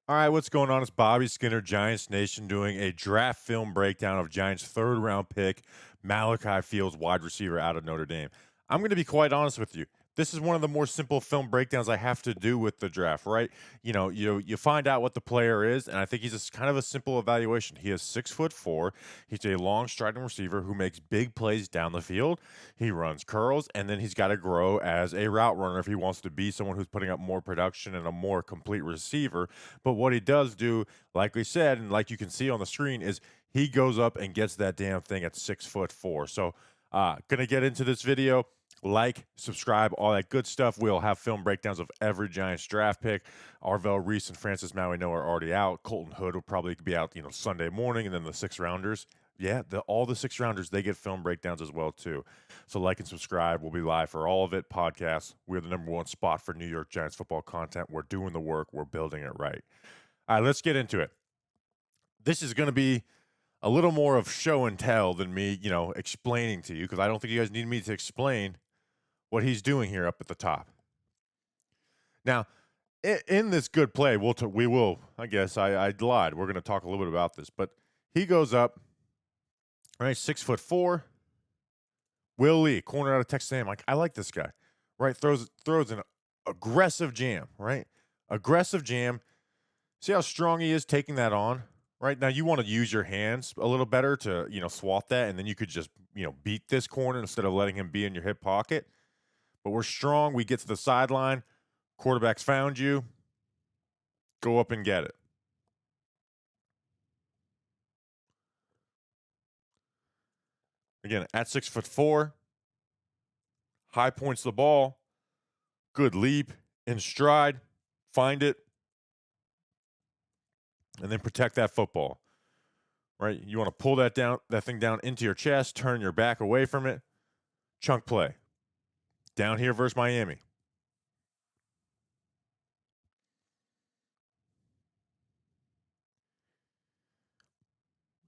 All right, what's going on? It's Bobby Skinner, Giants Nation, doing a draft film breakdown of Giants' third round pick, Malachi Fields, wide receiver out of Notre Dame. I'm going to be quite honest with you. This is one of the more simple film breakdowns I have to do with the draft, right? You find out what the player is, and I think he's just kind of a simple evaluation. He is 6'4". He's a long striding receiver who makes big plays down the field. He runs curls, and then he's got to grow as a route runner if he wants to be someone who's putting up more production and a more complete receiver. But what he does do, like we said, and like you can see on the screen, is he goes up and gets that damn thing at 6'4". So, gonna get into this video. Like, subscribe, all that good stuff. We'll have film breakdowns of every Giants draft pick. Arvell Reese and Francis Maui know are already out. Colton Hood will probably be out, Sunday morning, and then the six rounders. Yeah, all the six rounders, they get film breakdowns as well too. So like and subscribe. We'll be live for all of it. Podcasts. We're the number one spot for New York Giants football content. We're doing the work. We're building it right. All right, let's get into it. This is going to be a little more of show and tell than me, explaining to you, because I don't think you guys need me to explain what he's doing here up at the top. Now, in this good play, we will. I guess I lied. We're going to talk a little bit about this, but he goes up, right, 6'4". Will Lee, corner out of Texas A&M. I like this guy, right? Throws an aggressive jam, right? Aggressive jam. See how strong he is taking that on, right? Now you want to use your hands a little better to, swat that, and then you could just, beat this corner instead of letting him be in your hip pocket. But we're strong. We get to the sideline. Quarterback's found you. Go up and get it. Again, at 6'4", high points the ball, good leap, in stride, find it, and then protect that football. Right? You want to pull that thing down into your chest, turn your back away from it, chunk play. Down here versus Miami.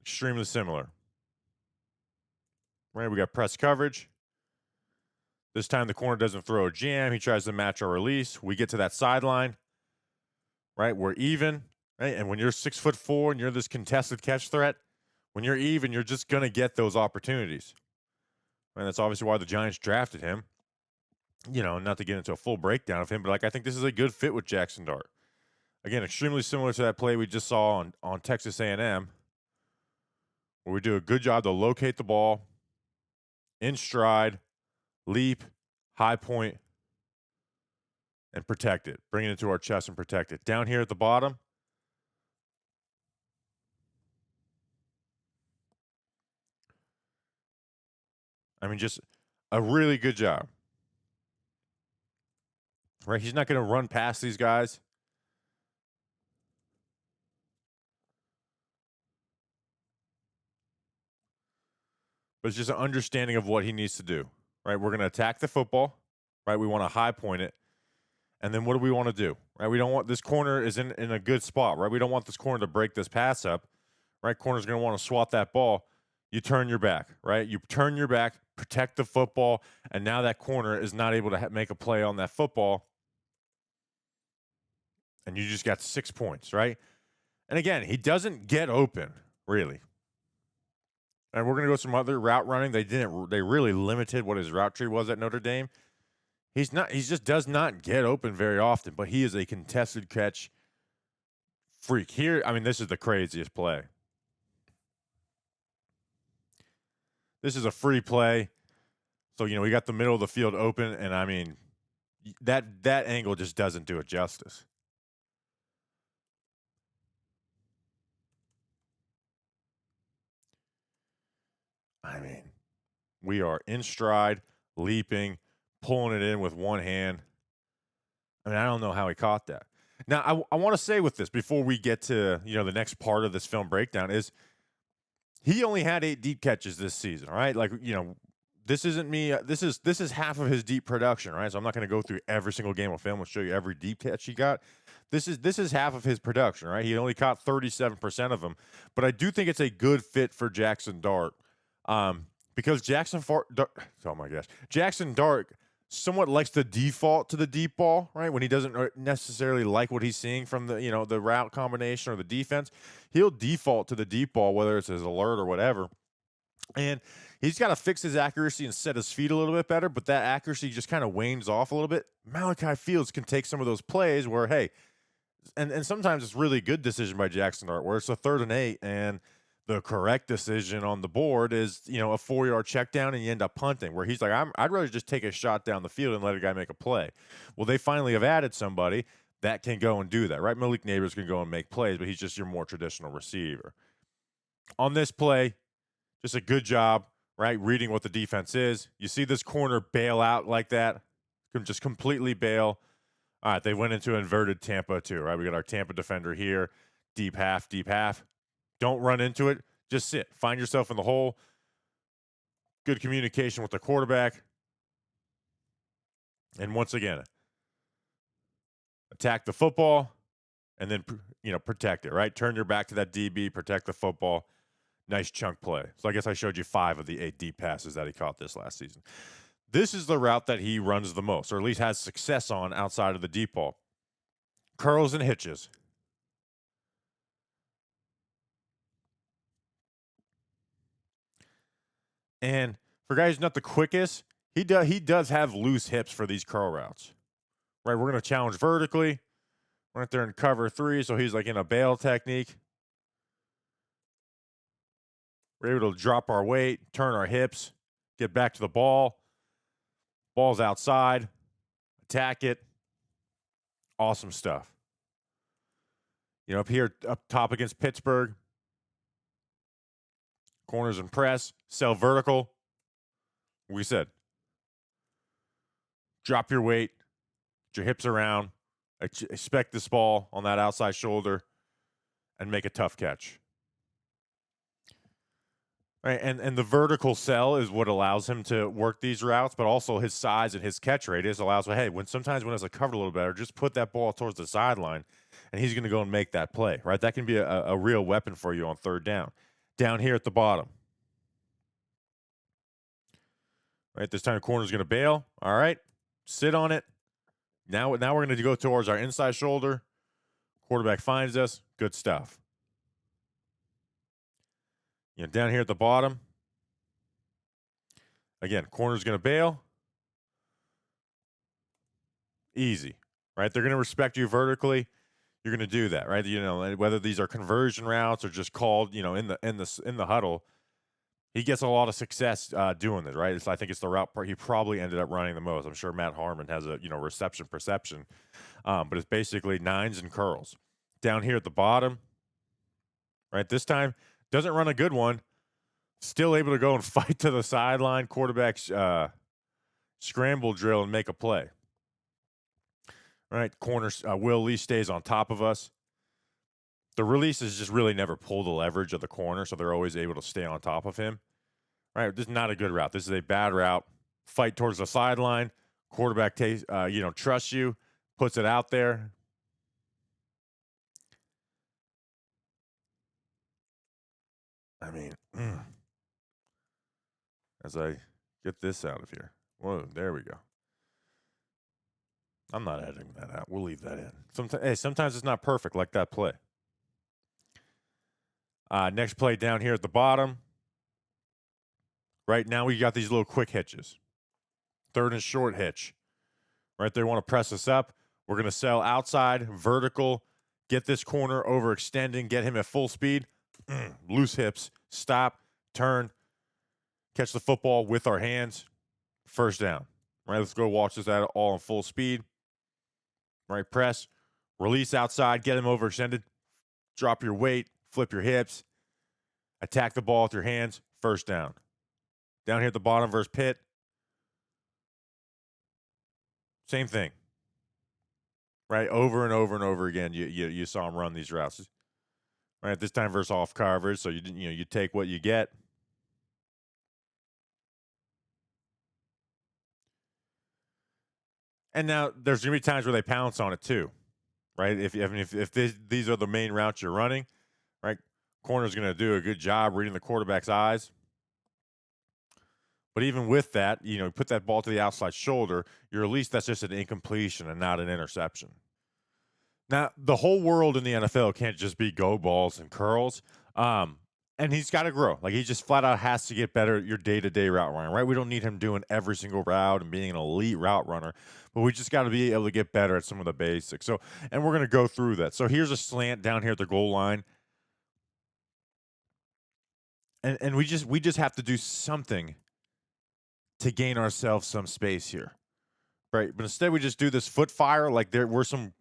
Extremely similar. Right? We got press coverage. This time the corner doesn't throw a jam. He tries to match our release. We get to that sideline. Right? We're even. Right? And when you're 6'4" and you're this contested catch threat, when you're even, you're just going to get those opportunities. And that's obviously why the Giants drafted him. Not to get into a full breakdown of him, but I think this is a good fit with Jackson Dart. Again, extremely similar to that play we just saw on Texas A&M, where we do a good job to locate the ball, in stride, leap, high point, and protect it. Bring it into our chest and protect it. Down here at the bottom, just a really good job. Right? He's not going to run past these guys. But it's just an understanding of what he needs to do. Right? We're going to attack the football. Right? We want to high point it. And then what do we want to do? Right? We don't want this corner is in a good spot. Right? We don't want this corner to break this pass up. Right? Corner's going to want to swat that ball. You turn your back. Right? You turn your back, protect the football, and now that corner is not able to make a play on that football. And you just got 6 points, right? And again, he doesn't get open, really. And we're going to go some other route running. They really limited what his route tree was at Notre Dame. He just does not get open very often, but he is a contested catch freak. Here, this is the craziest play. This is a free play. So, we got the middle of the field open, and that angle just doesn't do it justice. We are in stride, leaping, pulling it in with one hand. I don't know how he caught that. Now, I want to say with this, before we get to, the next part of this film breakdown, is he only had 8 deep catches this season, right? This isn't me. This is half of his deep production, right? So I'm not going to go through every single game of film and show you every deep catch he got. This is half of his production, right? He only caught 37% of them. But I do think it's a good fit for Jackson Dart. Because Jackson Dart somewhat likes to default to the deep ball, right? When he doesn't necessarily like what he's seeing from the route combination or the defense, he'll default to the deep ball, whether it's his alert or whatever. And he's got to fix his accuracy and set his feet a little bit better, but that accuracy just kind of wanes off a little bit. Malachi Fields can take some of those plays where, hey, and sometimes it's really good decision by Jackson Dart, where it's a 3rd and 8, and the correct decision on the board is, a 4-yard check down, and you end up punting, where he's like, I'd rather just take a shot down the field and let a guy make a play. Well, they finally have added somebody that can go and do that, right? Malik Neighbors can go and make plays, but he's just your more traditional receiver. On this play, just a good job, right? Reading what the defense is. You see this corner bail out like that, just completely bail. All right, they went into inverted Tampa too, right? We got our Tampa defender here, deep half. Don't run into it. Just sit. Find yourself in the hole. Good communication with the quarterback. And once again, attack the football and then, protect it, right? Turn your back to that DB, protect the football. Nice chunk play. So I guess I showed you 5 of the 8 deep passes that he caught this last season. This is the route that he runs the most, or at least has success on outside of the deep ball. Curls and hitches. And for guys who's not the quickest, he does have loose hips for these curl routes. Right, we're going to challenge vertically. We're right there in cover 3, so he's like in a bail technique. We're able to drop our weight, turn our hips, get back to the ball. Ball's outside. Attack it. Awesome stuff. Up here, up top against Pittsburgh. Corners and press. Sell vertical. We said, drop your weight. Get your hips around. Expect this ball on that outside shoulder. And make a tough catch. Right, and the vertical sell is what allows him to work these routes, but also his size and his catch radius allows, hey, sometimes when it's covered a little better, just put that ball towards the sideline, and he's going to go and make that play, right? That can be a real weapon for you on 3rd down. Down here at the bottom. Right, this time the corner's going to bail. All right, sit on it. Now we're going to go towards our inside shoulder. Quarterback finds us. Good stuff. Down here at the bottom. Again, corner's going to bail. Easy, right? They're going to respect you vertically. You're going to do that, right? Whether these are conversion routes or just called, in the huddle, he gets a lot of success doing this, right? I think it's the route he probably ended up running the most. I'm sure Matt Harmon has a reception perception, but it's basically 9s and curls. Down here at the bottom, right? This time doesn't run a good one. Still able to go and fight to the sideline. Quarterback's scramble drill and make a play. Right, corner Will Lee stays on top of us. The releases just really never pull the leverage of the corner, so they're always able to stay on top of him. Right, this is not a good route. This is a bad route. Fight towards the sideline. Quarterback trusts you, puts it out there. I mean, as I get this out of here. Whoa, there we go. I'm not editing that out. We'll leave that in. Sometimes it's not perfect like that play. Next play down here at the bottom. Right now we got these little quick hitches. 3rd and short hitch. Right, they want to press us up. We're going to sell outside, vertical, get this corner overextending, get him at full speed. Loose hips, stop, turn, catch the football with our hands. 1st down. Right, let's go watch this out all in full speed. Right, press, release outside, get him overextended, drop your weight, flip your hips, attack the ball with your hands. 1st down. Down here at the bottom versus Pitt. Same thing. Right, over and over and over again, you saw him run these routes. Right, this time versus off coverage, so you take what you get. And now there's going to be times where they pounce on it too, right? If these are the main routes you're running, right? Corner's going to do a good job reading the quarterback's eyes. But even with that, put that ball to the outside shoulder, you're at least that's just an incompletion and not an interception. Now, the whole world in the NFL can't just be go balls and curls. And he's got to grow. Like, he just flat out has to get better at your day-to-day route running, right? We don't need him doing every single route and being an elite route runner, but we just got to be able to get better at some of the basics. So, and we're going to go through that. So here's a slant down here at the goal line. And we just have to do something to gain ourselves some space here. Right. But instead we just do this foot fire like we're some,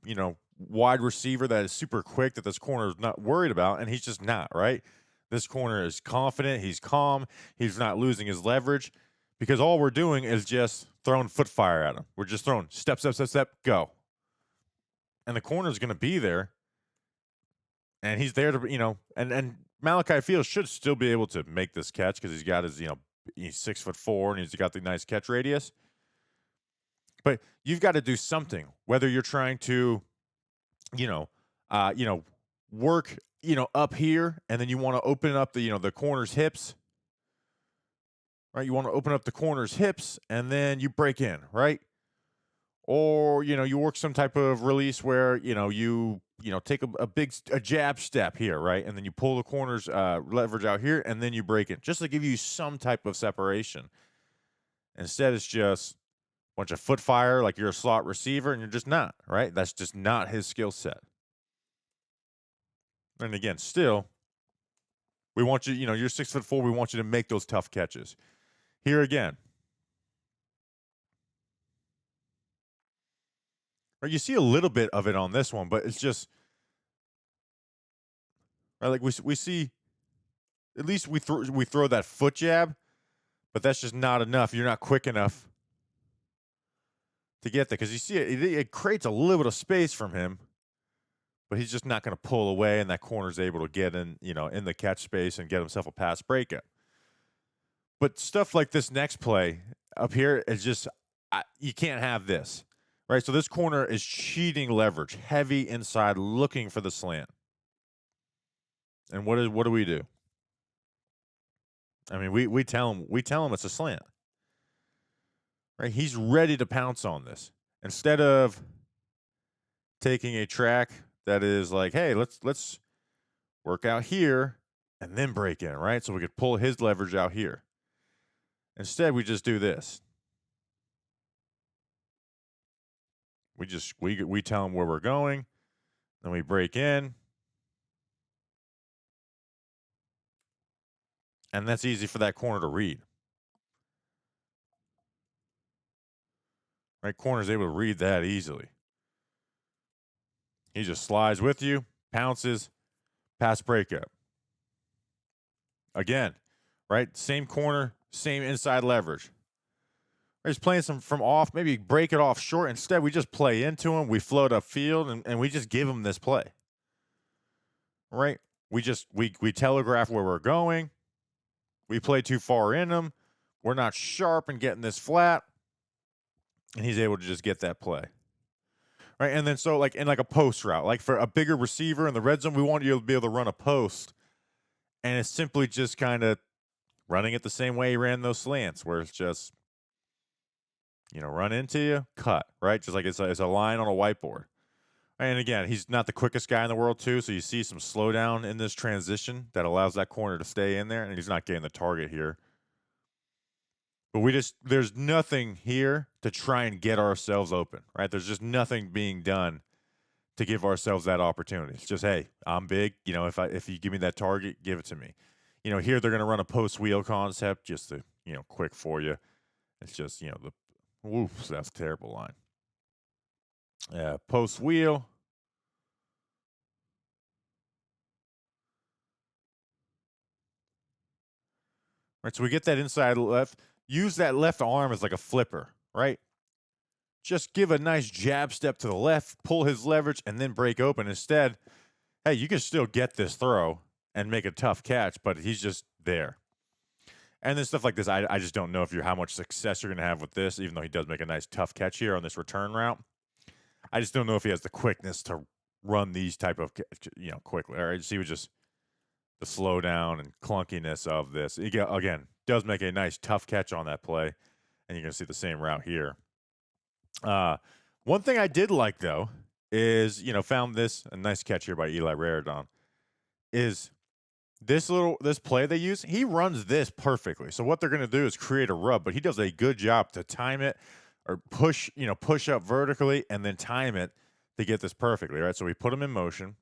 wide receiver that is super quick that this corner is not worried about, and he's just not, right? This corner is confident, he's calm, he's not losing his leverage, because all we're doing is just throwing foot fire at him. We're just throwing step, step, step, step, go. And the corner's going to be there, and he's there to, and Malachi Fields should still be able to make this catch because he's got his, he's 6'4" and he's got the nice catch radius. But you've got to do something, whether you're trying to, work, up here, and then you want to open up the corner's hips, right? You want to open up the corner's hips, and then you break in, right? Or, you work some type of release where, you take a jab step here, right? And then you pull the corner's leverage out here, and then you break in, just to give you some type of separation. Instead, it's just a bunch of foot fire like you're a slot receiver, and you're just not, right? That's just not his skill set. And again, still, we want you, you're 6'4", we want you to make those tough catches. Here again. Right, you see a little bit of it on this one, but it's just, right, like we see, at least we throw that foot jab, but that's just not enough. You're not quick enough to get there, because you see it creates a little bit of space from him, but he's just not going to pull away, and that corner's able to get in, in the catch space and get himself a pass breakup. But stuff like this next play up here is just, you can't have this, right? So this corner is cheating leverage, heavy inside, looking for the slant. And what do we do? I mean, we tell him it's a slant, right? He's ready to pounce on this. Instead of taking a track that is like, hey, let's work out here and then break in, right? So we could pull his leverage out here. Instead, we just do this. We tell him where we're going, then we break in. And that's easy for that corner to read. Right? Corner's able to read that easily. He just slides with you, pounces, pass breakup. Again, right? Same corner, same inside leverage. He's playing some from off, maybe break it off short. Instead, we just play into him. We float upfield, and we just give him this play. Right? We telegraph where we're going. We play too far in him. We're not sharp in getting this flat. And he's able to just get that play. Right? And then so like in like a post route, like for a bigger receiver in the red zone, we want you to be able to run a post. And it's simply just kind of running it the same way he ran those slants, where it's just, run into you, cut, right? Just like it's a line on a whiteboard. And again, he's not the quickest guy in the world too, so you see some slowdown in this transition that allows that corner to stay in there, and he's not getting the target here. But there's nothing here to try and get ourselves open, right? There's just nothing being done to give ourselves that opportunity. It's just, hey, I'm big. If you give me that target, give it to me. Here they're going to run a post wheel concept just to, quick for you. It's just, that's a terrible line. Post wheel. Right, so we get that inside left. Use that left arm as like a flipper, right? Just give a nice jab step to the left, pull his leverage, and then break open. Instead, hey, you can still get this throw and make a tough catch, but he's just there. And then stuff like this, I just don't know how much success you're going to have with this, even though he does make a nice tough catch here on this return route. I just don't know if he has the quickness to run these type of, quickly. All right, see, just the slowdown and clunkiness of this. Again, does make a nice tough catch on that play, and you're going to see the same route here. One thing I did like, though, is, found this, a nice catch here by Eli Raridon, is this play they use, he runs this perfectly. So what they're going to do is create a rub, but he does a good job to time it or push up vertically and then time it to get this perfectly, right? So we put him in motion.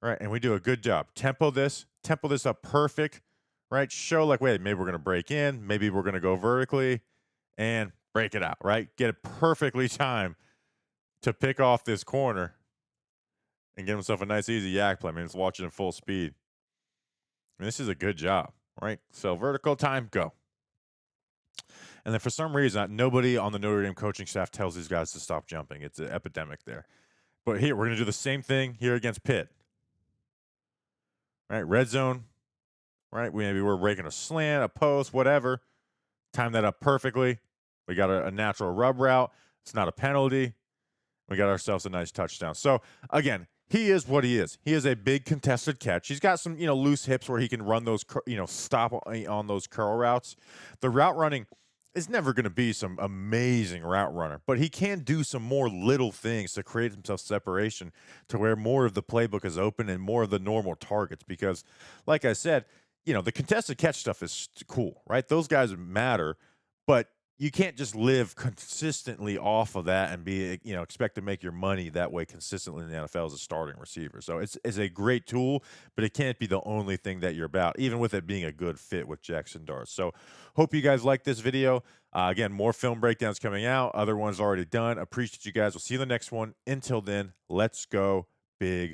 Right, and we do a good job. Tempo this up perfect, right? Show like, wait, maybe we're going to break in, maybe we're going to go vertically and break it out, right? Get it perfectly timed to pick off this corner and give himself a nice, easy yak play. I mean, it's watching at full speed. I mean, this is a good job, right? So vertical time, go. And then for some reason, nobody on the Notre Dame coaching staff tells these guys to stop jumping. It's an epidemic there. But here, we're going to do the same thing here against Pitt. Right, red zone, right? Maybe we're breaking a slant, a post, whatever. Time that up perfectly. We got a natural rub route. It's not a penalty. We got ourselves a nice touchdown. So, again, he is what he is. He is a big contested catch. He's got some, loose hips where he can run those, stop on those curl routes. The route running is never going to be some amazing route runner, but he can do some more little things to create himself separation to where more of the playbook is open and more of the normal targets. Because, like I said, the contested catch stuff is cool, right? Those guys matter, but you can't just live consistently off of that and be, expect to make your money that way consistently in the NFL as a starting receiver. So it's a great tool, but it can't be the only thing that you're about, even with it being a good fit with Jackson Dart. So hope you guys like this video. Again, more film breakdowns coming out. Other ones already done. Appreciate you guys. We'll see you in the next one. Until then, let's go Big